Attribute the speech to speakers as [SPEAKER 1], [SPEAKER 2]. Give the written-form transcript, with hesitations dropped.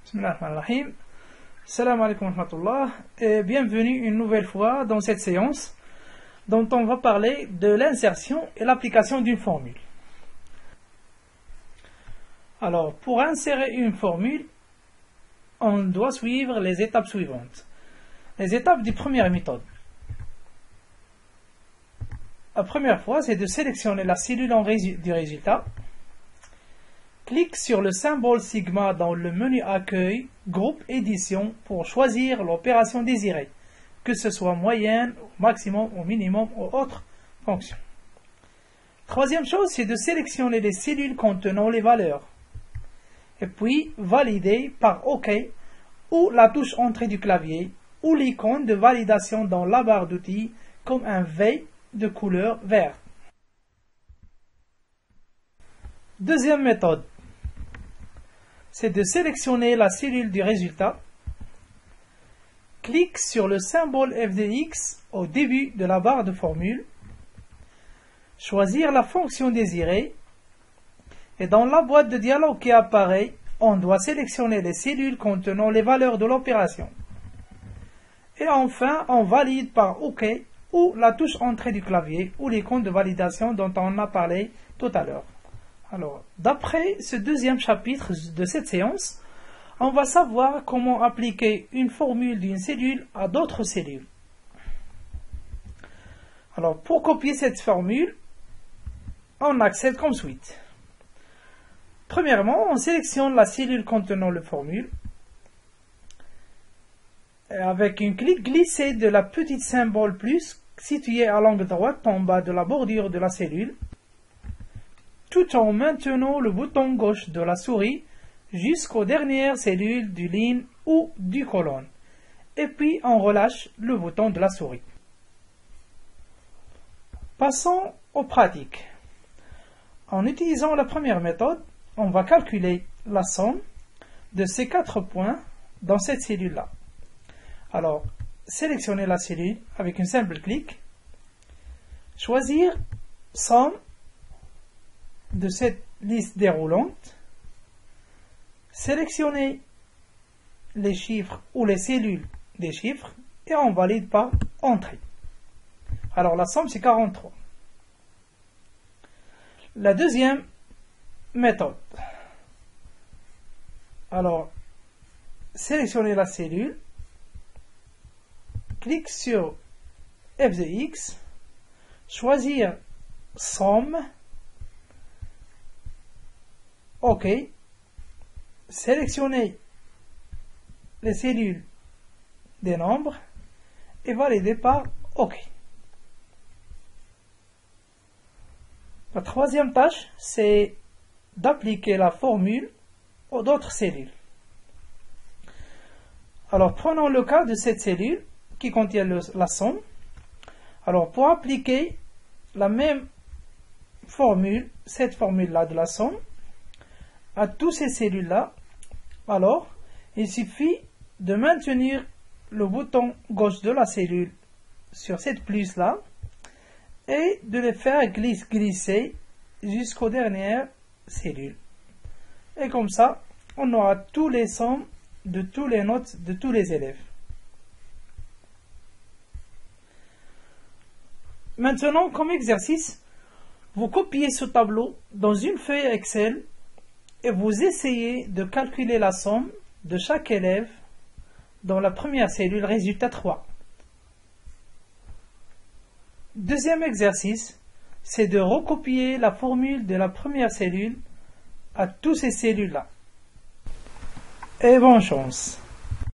[SPEAKER 1] Bismillahirrahmanirrahim. Salam alaikum wa rahmatullah et bienvenue une nouvelle fois dans cette séance dont on va parler de l'insertion et l'application d'une formule. Alors, pour insérer une formule, on doit suivre les étapes suivantes. Les étapes de première méthode. La première fois, c'est de sélectionner la cellule du résultat. Clique sur le symbole sigma dans le menu accueil, groupe édition pour choisir l'opération désirée, que ce soit moyenne, maximum ou minimum ou autre fonction. Troisième chose, c'est de sélectionner les cellules contenant les valeurs. Et puis, valider par OK ou la touche entrée du clavier ou l'icône de validation dans la barre d'outils comme un V de couleur vert. Deuxième méthode, c'est de sélectionner la cellule du résultat. Clique sur le symbole FDX au début de la barre de formule. Choisir la fonction désirée. Et dans la boîte de dialogue qui apparaît, on doit sélectionner les cellules contenant les valeurs de l'opération. Et enfin, on valide par OK ou la touche entrée du clavier ou l'icône de validation dont on a parlé tout à l'heure. Alors, d'après ce deuxième chapitre de cette séance, on va savoir comment appliquer une formule d'une cellule à d'autres cellules. Alors, pour copier cette formule, on accède comme suite. Premièrement, on sélectionne la cellule contenant la formule. Avec un clic glissé de la petite symbole plus située à l'angle droit en bas de la bordure de la cellule, tout en maintenant le bouton gauche de la souris jusqu'aux dernières cellules du ligne ou du colonne. Et puis on relâche le bouton de la souris. Passons aux pratiques. En utilisant la première méthode, on va calculer la somme de ces 4 points dans cette cellule-là. Alors, sélectionnez la cellule avec un simple clic. Choisir somme de cette liste déroulante. Sélectionnez les chiffres ou les cellules des chiffres et on valide par entrée. Alors, la somme, c'est 43. La deuxième méthode. Alors, sélectionnez la cellule. Clique sur F de X, choisir somme, OK, sélectionnez les cellules des nombres et valider par OK. La troisième tâche, c'est d'appliquer la formule aux autres cellules. Alors, prenons le cas de cette cellule qui contient la somme. Alors, pour appliquer la même formule, cette formule-là de la somme, à toutes ces cellules-là, alors, il suffit de maintenir le bouton gauche de la cellule sur cette plus-là et de le faire glisser jusqu'aux dernières cellules. Et comme ça, on aura tous les sommes de toutes les notes de tous les élèves. Maintenant, comme exercice, vous copiez ce tableau dans une feuille Excel et vous essayez de calculer la somme de chaque élève dans la première cellule résultat 3. Deuxième exercice, c'est de recopier la formule de la première cellule à toutes ces cellules-là. Et bonne chance!